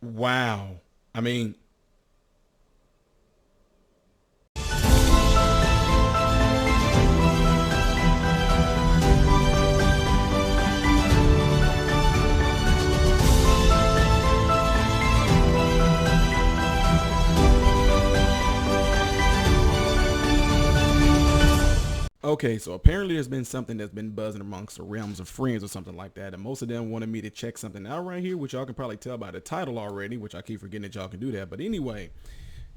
Wow. I mean, okay, so apparently there's been something that's been buzzing amongst the realms of friends or something like that, and most of them wanted me to check something out right here, which y'all can probably tell by the title already, which I keep forgetting that y'all can do that. But anyway,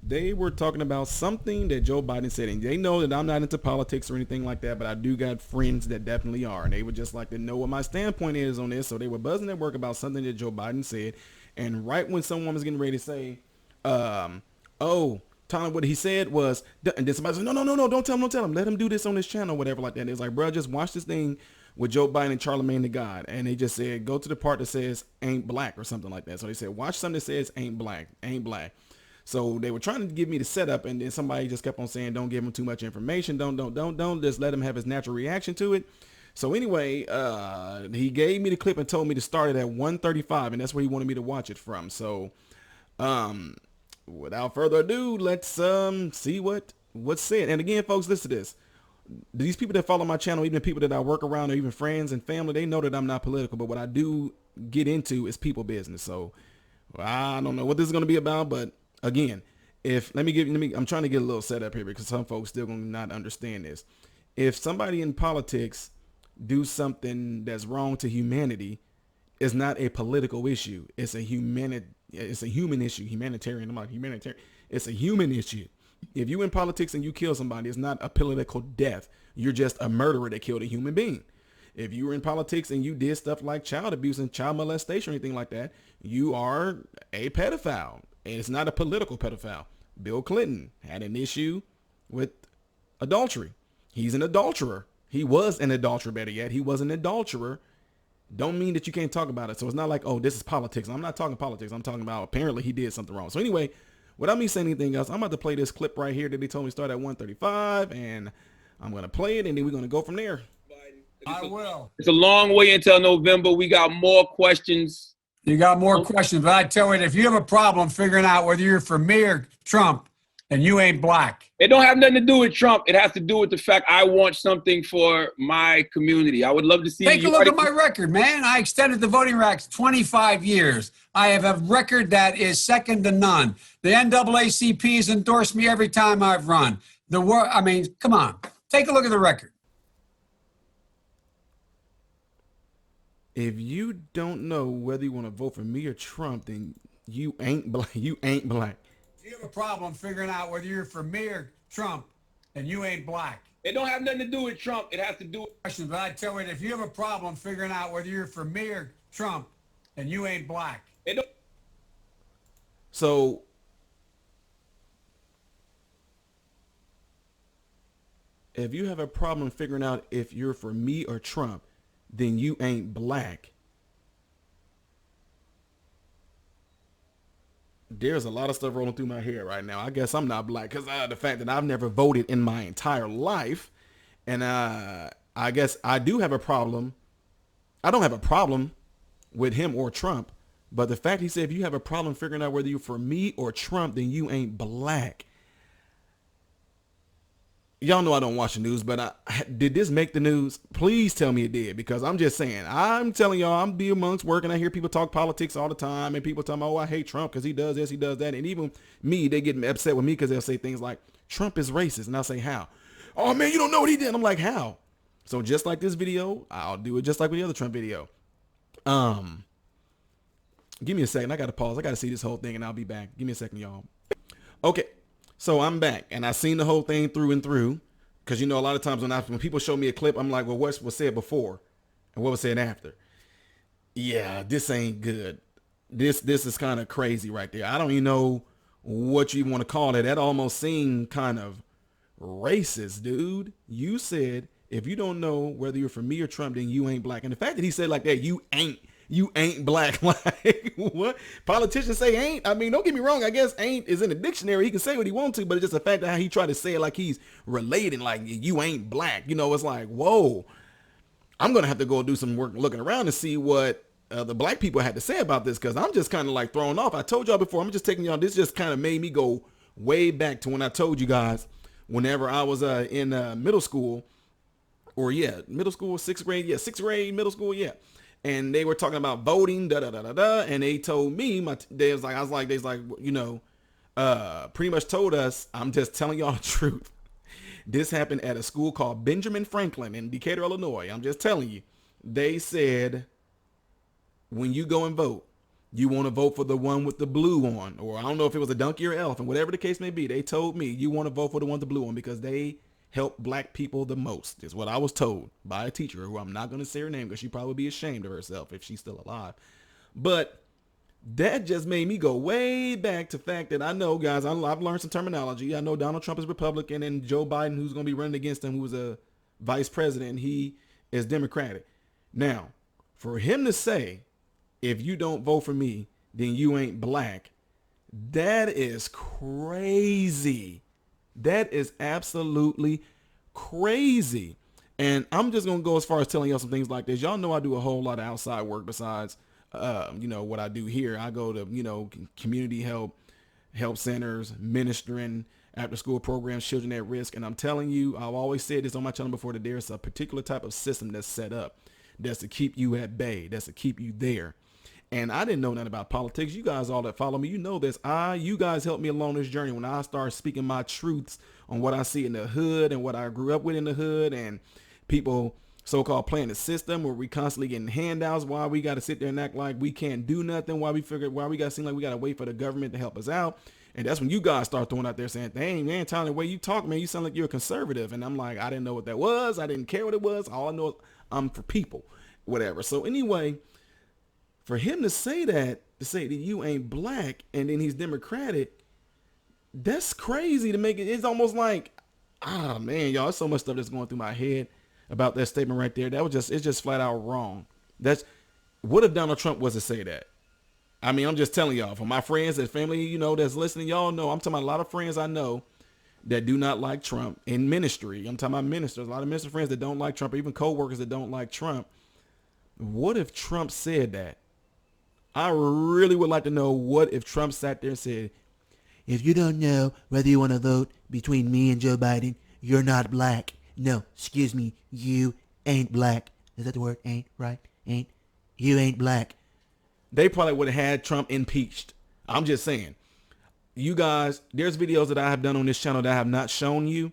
they were talking about something that Joe Biden said, and they know that I'm not into politics or anything like that, but I do got friends that definitely are, and they would just like to know what my standpoint is on this. So they were buzzing at work about something that Joe Biden said, and right when someone was getting ready to say, oh, Tyler, what he said was, and then somebody said, no, don't tell him, let him do this on his channel, whatever like that. And it's like, bro, just watch this thing with Joe Biden and Charlamagne the God, and they just said, go to the part that says ain't black or something like that. So they said, watch something that says ain't black. So they were trying to give me the setup, and then somebody just kept on saying, don't give him too much information. Don't. Just let him have his natural reaction to it. So anyway, he gave me the clip and told me to start it at 1:35, and that's where he wanted me to watch it from. So, without further ado, let's see what's said. And again, folks, listen to this. These people that follow my channel, even people that I work around, or even friends and family, they know that I'm not political. But what I do get into is people business. So I don't know what this is going to be about, but again, I'm trying to get a little setup here because some folks still going to not understand this. If somebody in politics do something that's wrong to humanity, it's not a political issue. It's a human issue. Humanitarian. I'm like humanitarian. It's a human issue. If you in politics and you kill somebody, it's not a political death. You're just a murderer that killed a human being. If you were in politics and you did stuff like child abuse and child molestation or anything like that, you are a pedophile. And it's not a political pedophile. Bill Clinton had an issue with adultery. He's an adulterer. He was an adulterer, better yet. He was an adulterer. Don't mean that you can't talk about it. So it's not like, oh, this is politics. I'm not talking politics. I'm talking about apparently he did something wrong. So anyway, without me saying anything else, I'm about to play this clip right here that they told me to start at 1:35, and I'm going to play it, and then we're going to go from there. I will. It's a long way until November. We got more questions. You got more questions, but I tell you, if you have a problem figuring out whether you're for me or Trump, and you ain't black. It don't have nothing to do with Trump. It has to do with the fact I want something for my community. I would love to see. Take a look at my record, man. I extended the voting rights 25 years. I have a record that is second to none. The NAACP has endorsed me every time I've run. I mean, come on. Take a look at the record. If you don't know whether you want to vote for me or Trump, then you ain't black. You ain't black. If you have a problem figuring out whether you're for me or Trump, and you ain't black. It don't have nothing to do with Trump. It has to do with questions. But I tell you, if you have a problem figuring out whether you're for me or Trump, and you ain't black. So if you have a problem figuring out if you're for me or Trump, then you ain't black. There's a lot of stuff rolling through my head right now. I guess I'm not black because the fact that I've never voted in my entire life. And I guess I do have a problem. I don't have a problem with him or Trump. But the fact he said, if you have a problem figuring out whether you're for me or Trump, then you ain't black. Y'all know I don't watch the news, but did this make the news? Please tell me it did, because I'm just saying, I'm telling y'all, I'm be amongst work and I hear people talk politics all the time, and people tell me, oh, I hate Trump because he does this, he does that. And even me, they get upset with me because they'll say things like, Trump is racist. And I'll say, how? Oh, man, you don't know what he did. And I'm like, how? So just like this video, I'll do it just like with the other Trump video. Give me a second. I got to pause. I got to see this whole thing and I'll be back. Give me a second, y'all. Okay. So I'm back and I seen the whole thing through and through, because you know a lot of times when people show me a clip, I'm like, well, what was said before and what was said after? Yeah, this ain't good. This is kind of crazy right there. I don't even know what you want to call it. That almost seemed kind of racist, dude. You said if you don't know whether you're for me or Trump, then you ain't black. And the fact that he said like that, you ain't black. Like, what? Politicians say ain't. I mean, don't get me wrong. I guess ain't is in the dictionary. He can say what he wants to, but it's just the fact that how he tried to say it like he's relating, like you ain't black. You know, it's like, whoa, I'm going to have to go do some work looking around to see what the black people had to say about this, because I'm just kind of like thrown off. I told y'all before, I'm just taking y'all, this just kind of made me go way back to when I told you guys, whenever I was in middle school, or middle school, sixth grade, middle school, and they were talking about voting, and they told me, they was like, you know, pretty much told us, I'm just telling y'all the truth. This happened at a school called Benjamin Franklin in Decatur, Illinois. I'm just telling you. They said, when you go and vote, you want to vote for the one with the blue on, or I don't know if it was a donkey or elephant, whatever the case may be. They told me you want to vote for the one with the blue on because they help black people the most, is what I was told by a teacher who I'm not going to say her name because she'd probably be ashamed of herself if she's still alive. But that just made me go way back to the fact that I know, guys, I've learned some terminology. I know Donald Trump is Republican, and Joe Biden, who's going to be running against him, who's a vice president, he is Democratic. Now, for him to say, if you don't vote for me, then you ain't black, that is crazy. That is absolutely crazy. And I'm just going to go as far as telling y'all some things like this. Y'all know I do a whole lot of outside work besides you know, what I do here. I go to, you know, community help centers, ministering, after school programs, children at risk. And I'm telling you, I've always said this on my channel before, that there's a particular type of system that's set up that's to keep you at bay, that's to keep you there. And I didn't know nothing about politics. You guys all that follow me, you know this. You guys helped me along this journey when I started speaking my truths on what I see in the hood and what I grew up with in the hood, and people so-called playing the system where we constantly getting handouts, why we got to sit there and act like we can't do nothing, why we got to seem like we got to wait for the government to help us out. And that's when you guys start throwing out there saying, dang, man, Tyler, the way you talk, man, you sound like you're a conservative. And I'm like, I didn't know what that was. I didn't care what it was. All I know is I'm for people, whatever. So anyway, for him to say that you ain't black and then he's Democratic, that's crazy to make it. It's almost like, man, y'all, there's so much stuff that's going through my head about that statement right there. It's just flat out wrong. What if Donald Trump was to say that? I mean, I'm just telling y'all, for my friends and family, you know, that's listening, y'all know, I'm talking about a lot of friends I know that do not like Trump in ministry. I'm talking about ministers, a lot of minister friends that don't like Trump, or even co-workers that don't like Trump. What if Trump said that? I really would like to know, what if Trump sat there and said, if you don't know whether you want to vote between me and Joe Biden, you're not black. No, excuse me, you ain't black. Is that the word? Ain't, right? Ain't. You ain't black. They probably would have had Trump impeached. I'm just saying. You guys, there's videos that I have done on this channel that I have not shown you,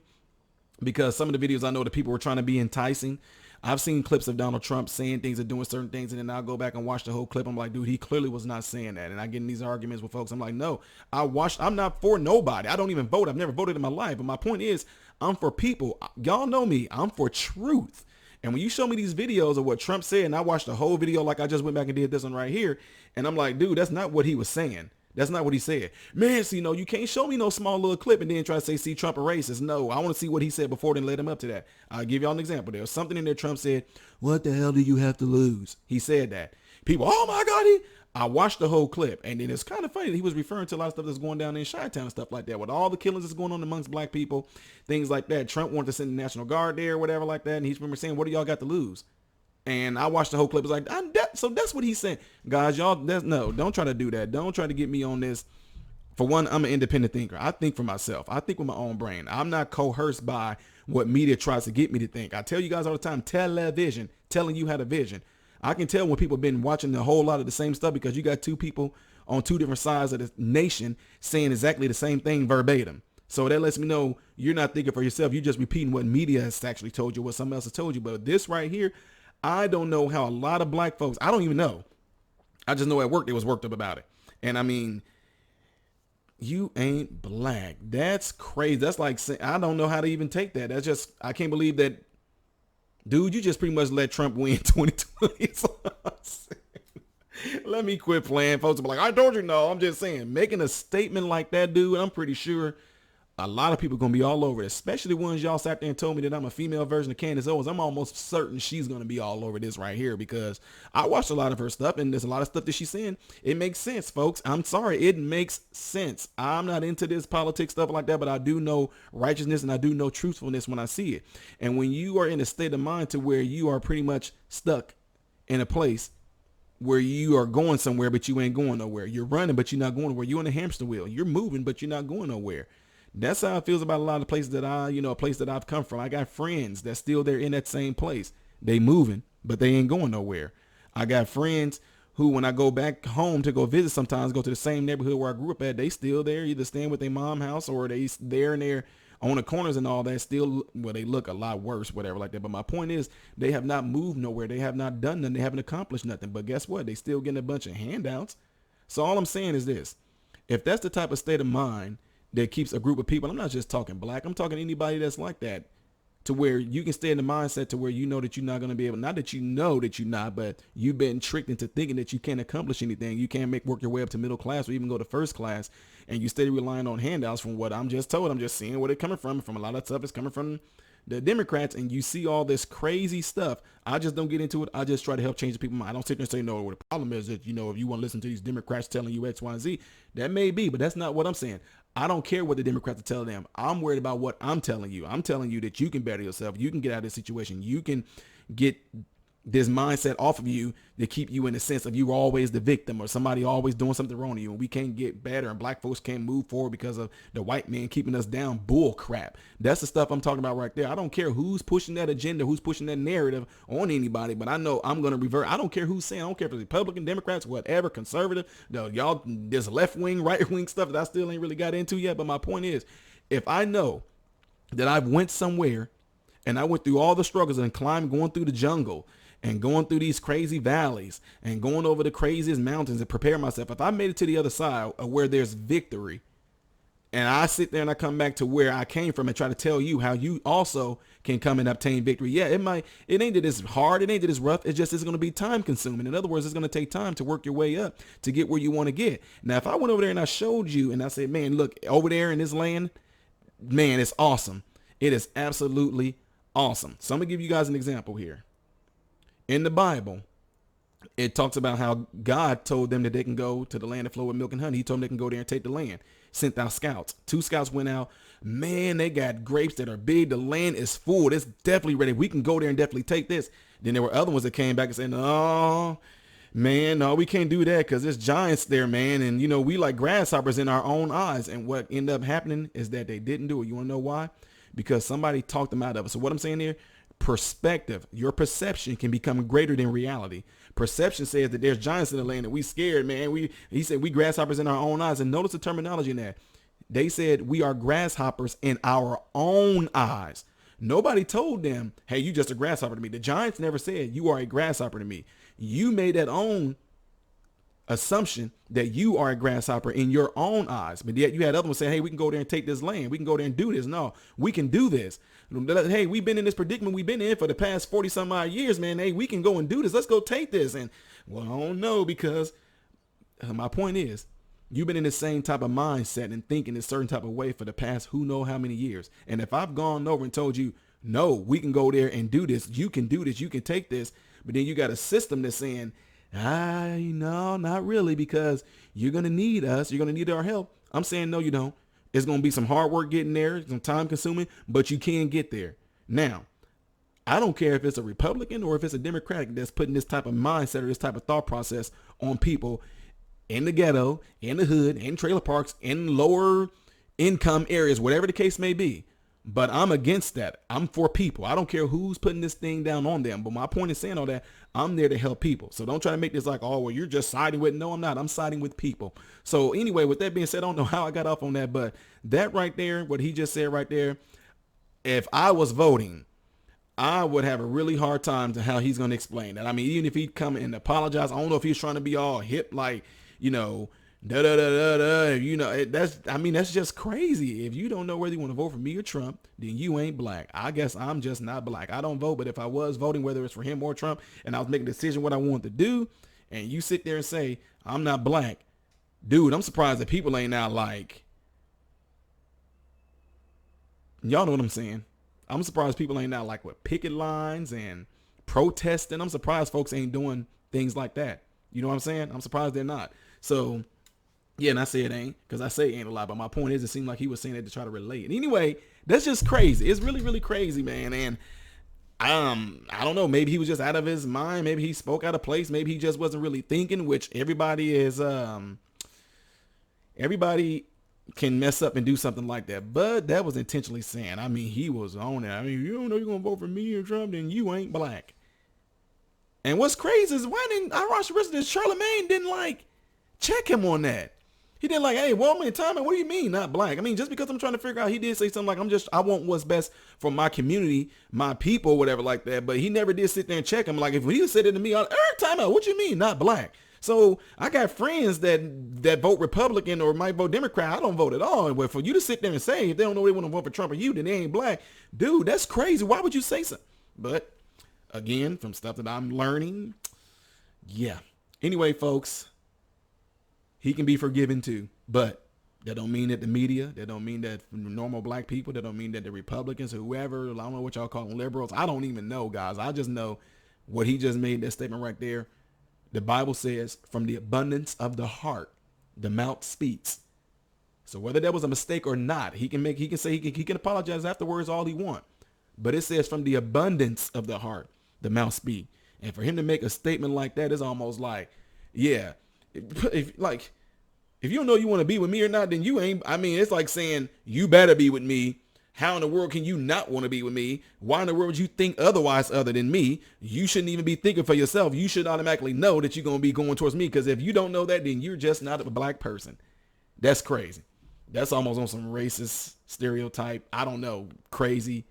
because some of the videos I know that people were trying to be enticing. I've seen clips of Donald Trump saying things and doing certain things, and then I'll go back and watch the whole clip. I'm like, dude, he clearly was not saying that. And I get in these arguments with folks. I'm like, no, I'm not for nobody. I don't even vote. I've never voted in my life. But my point is, I'm for people. Y'all know me. I'm for truth. And when you show me these videos of what Trump said, and I watched the whole video, like I just went back and did this one right here, and I'm like, dude, that's not what he was saying. That's not what he said. Man, see, no, you can't show me no small little clip and then try to say, see, Trump a racist. No, I want to see what he said before, then let him up to that. I'll give y'all an example. There was something in there Trump said, what the hell do you have to lose? He said that. People, oh my God, I watched the whole clip, and then it's kind of funny that he was referring to a lot of stuff that's going down in Chi-Town and stuff like that, with all the killings that's going on amongst black people, things like that. Trump wanted to send the National Guard there, whatever like that, and he's remember saying, what do y'all got to lose? And I watched the whole clip. It's like, so that's what he's saying. Guys, y'all, no, don't try to do that. Don't try to get me on this. For one, I'm an independent thinker. I think for myself. I think with my own brain. I'm not coerced by what media tries to get me to think. I tell you guys all the time, television, telling you how to vision. I can tell when people have been watching a whole lot of the same stuff, because you got two people on two different sides of the nation saying exactly the same thing verbatim. So that lets me know you're not thinking for yourself. You're just repeating what media has actually told you, what someone else has told you. But this right here, I don't know how a lot of black folks, I don't even know. I just know at work they was worked up about it. And I mean, you ain't black. That's crazy. That's like, I don't know how to even take that. That's just, I can't believe that, dude, you just pretty much let Trump win 2020. Let me quit playing. Folks will be like, I told you no. I'm just saying, making a statement like that, dude, I'm pretty sure a lot of people are going to be all over it, especially ones y'all sat there and told me that I'm a female version of Candace Owens. I'm almost certain she's going to be all over this right here, because I watched a lot of her stuff, and there's a lot of stuff that she's saying. It makes sense, folks. I'm sorry. It makes sense. I'm not into this politics stuff like that, but I do know righteousness and I do know truthfulness when I see it. And when you are in a state of mind to where you are pretty much stuck in a place where you are going somewhere, but you ain't going nowhere. You're running, but you're not going nowhere. You're on a hamster wheel. You're moving, but you're not going nowhere. That's how it feels about a lot of places that a place that I've come from. I got friends that's still there in that same place. They moving, but they ain't going nowhere. I got friends who, when I go back home to go visit, sometimes go to the same neighborhood where I grew up at, they still there, either staying with their mom house or they there and there on the corners and all that. Still, well, they look a lot worse, whatever like that. But my point is, they have not moved nowhere. They have not done nothing. They haven't accomplished nothing. But guess what? They still getting a bunch of handouts. So all I'm saying is this: if that's the type of state of mind that keeps a group of people, I'm not just talking black, I'm talking anybody that's like that, to where you can stay in the mindset to where you know that you're not going to be able, not that you know that you're not, but you've been tricked into thinking that you can't accomplish anything. You can't work your way up to middle class or even go to first class, and you stay relying on handouts. From what I'm just told, I'm just seeing where it's coming from a lot of stuff is coming from the Democrats, and you see all this crazy stuff. I just don't get into it. I just try to help change the people's mind. I don't sit there and say, no, the problem is that, if you want to listen to these Democrats telling you X, Y, and Z, that may be, but that's not what I'm saying. I don't care what the Democrats are telling them. I'm worried about what I'm telling you. I'm telling you that you can better yourself. You can get out of this situation. You can get this mindset off of you to keep you in the sense of you always the victim or somebody always doing something wrong to you, and we can't get better and black folks can't move forward because of the white man keeping us down. Bull crap. That's the stuff I'm talking about right there. I don't care who's pushing that agenda, who's pushing that narrative on anybody, but I know I'm going to revert. I don't care who's saying. I don't care if it's Republican, Democrats, whatever, conservative, y'all, there's left wing, right wing stuff that I still ain't really got into yet. But my point is, if I know that I've went somewhere and I went through all the struggles and going through the jungle and going through these crazy valleys and going over the craziest mountains and prepare myself, if I made it to the other side of where there's victory, and I sit there and I come back to where I came from and try to tell you how you also can come and obtain victory. Yeah, it ain't that it's hard. It ain't that it's rough. It's just, it's going to be time consuming. In other words, it's going to take time to work your way up to get where you want to get. Now, if I went over there and I showed you and I said, man, look, over there in this land, man, it's awesome. It is absolutely awesome. So I'm going to give you guys an example here. In the Bible, it talks about how God told them that they can go to the land that flow with milk and honey. He told them they can go there and take the land. Sent out scouts. 2 scouts went out. Man, they got grapes that are big. The land is full. It's definitely ready. We can go there and definitely take this. Then there were other ones that came back and said, oh, man, no, we can't do that because there's giants there, man. And, we like grasshoppers in our own eyes. And what ended up happening is that they didn't do it. You want to know why? Because somebody talked them out of it. So what I'm saying here, perspective, your perception can become greater than reality. Perception says that there's giants in the land and we scared, man. He said we grasshoppers in our own eyes. And notice the terminology in that. They said we are grasshoppers in our own eyes. Nobody told them, hey, you just a grasshopper to me. The giants never said you are a grasshopper to me. You made that own assumption that you are a grasshopper in your own eyes. But yet you had other ones saying, hey, we can go there and take this land. We can go there and do this. No, we can do this. Hey, we've been in this predicament we've been in for the past 40 some odd years, man. Hey, we can go and do this. Let's go take this. And well, I don't know, because my point is, you've been in the same type of mindset and thinking a certain type of way for the past who know how many years. And if I've gone over and told you, no, we can go there and do this, you can do this, you can take this, but then you got a system that's saying, no, not really, because you're going to need us. You're going to need our help. I'm saying, no, you don't. It's going to be some hard work getting there, some time consuming, but you can get there. Now, I don't care if it's a Republican or if it's a Democratic that's putting this type of mindset or this type of thought process on people in the ghetto, in the hood, in trailer parks, in lower income areas, whatever the case may be. But I'm against that. I'm for people. I don't care who's putting this thing down on them. But my point is saying all that, I'm there to help people. So don't try to make this like, oh, well, you're just siding with. No, I'm not. I'm siding with people. So anyway, with that being said, I don't know how I got off on that. But that right there, what he just said right there, if I was voting, I would have a really hard time to how he's going to explain that. I mean, even if he'd come and apologize, I don't know if he's trying to be all hip, like, that's just crazy. If you don't know whether you want to vote for me or Trump, then you ain't black. I guess I'm just not black. I don't vote, but if I was voting, whether it's for him or Trump, and I was making a decision what I wanted to do, and you sit there and say, I'm not black, dude, I'm surprised that people ain't now like, y'all know what I'm saying. I'm surprised people ain't now like with picket lines and protesting. I'm surprised folks ain't doing things like that. You know what I'm saying? I'm surprised they're not. So, yeah, and I say it ain't, because I say it ain't a lot, but my point is, it seemed like he was saying that to try to relate. And anyway, that's just crazy. It's really, really crazy, man. And I don't know. Maybe he was just out of his mind. Maybe he spoke out of place. Maybe he just wasn't really thinking, which everybody can mess up and do something like that. But that was intentionally saying. I mean, he was on it. I mean, you don't know you're going to vote for me or Trump, then you ain't black. And what's crazy is why didn't Charlemagne didn't like check him on that. He didn't like, hey, well, time, what do you mean not black? I mean, just because I'm trying to figure out, he did say something like, I want what's best for my community, my people, whatever like that. But he never did sit there and check him. Like, if he said it to me, time out, what you mean not black? So I got friends that vote Republican or might vote Democrat. I don't vote at all. But for you to sit there and say, if they don't know they want to vote for Trump or you, then they ain't black. Dude, that's crazy. Why would you say so? But again, from stuff that I'm learning, yeah. Anyway, folks, he can be forgiven too, but that don't mean that the media, that don't mean that normal black people, that don't mean that the Republicans or whoever, I don't know what y'all call them, liberals. I don't even know, guys. I just know what he just made, that statement right there. The Bible says, from the abundance of the heart, the mouth speaks. So whether that was a mistake or not, he can apologize afterwards all he want. But it says from the abundance of the heart, the mouth speak. And for him to make a statement like that is almost like, yeah, if you don't know you want to be with me or not, then you ain't. I mean, it's like saying you better be with me. How in the world can you not want to be with me? Why in the world would you think otherwise other than me? You shouldn't even be thinking for yourself. You should automatically know that you're going to be going towards me, because if you don't know that, then you're just not a black person. That's crazy. That's almost on some racist stereotype. I don't know. Crazy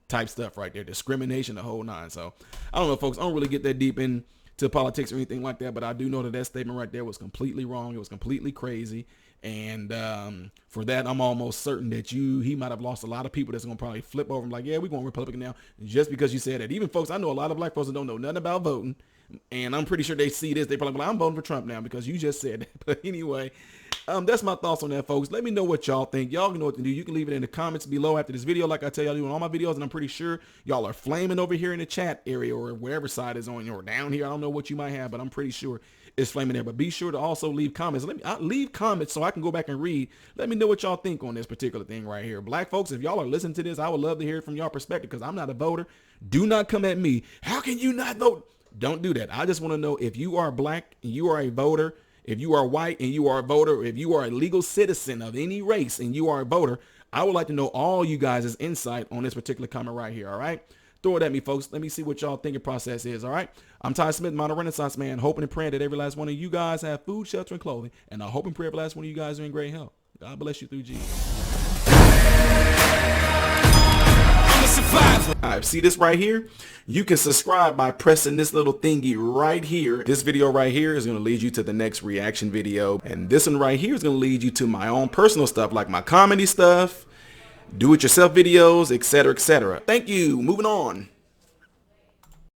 type stuff right there. Discrimination, the whole nine. So I don't know, folks. I don't really get that deep into politics or anything like that, but I do know that statement right there was completely wrong. It was completely crazy. And for that, I'm almost certain that he might have lost a lot of people that's going to probably flip over and like, yeah, we're going Republican now, just because you said that. Even folks, I know a lot of black folks that don't know nothing about voting, and I'm pretty sure they see this. They probably like, I'm voting for Trump now because you just said that. But anyway, that's my thoughts on that, folks. Let me know what y'all think. Y'all know what to do. You can leave it in the comments below after this video, like I tell y'all do on all my videos, and I'm pretty sure y'all are flaming over here in the chat area or wherever side is on you, or down here. I don't know what you might have, but I'm pretty sure it's flaming there. But be sure to also leave comments. Leave comments so I can go back and read. Let me know what y'all think on this particular thing right here. Black folks, if y'all are listening to this, I would love to hear it from y'all perspective, because I'm not a voter. Do not come at me. How can you not vote? Don't do that. I just want to know, if you are black and you are a voter, if you are white and you are a voter, if you are a legal citizen of any race and you are a voter, I would like to know all you guys' insight on this particular comment right here. All right. Throw it at me, folks. Let me see what y'all thinking process is. All right. I'm Ty Smith, modern Renaissance man, hoping and praying that every last one of you guys have food, shelter, and clothing. And I hope and pray every last one of you guys are in great health. God bless you through Jesus. Alright, see this right here? You can subscribe by pressing this little thingy right here. This video right here is going to lead you to the next reaction video. And this one right here is going to lead you to my own personal stuff, like my comedy stuff, do-it-yourself videos, etc., etc. Thank you. Moving on.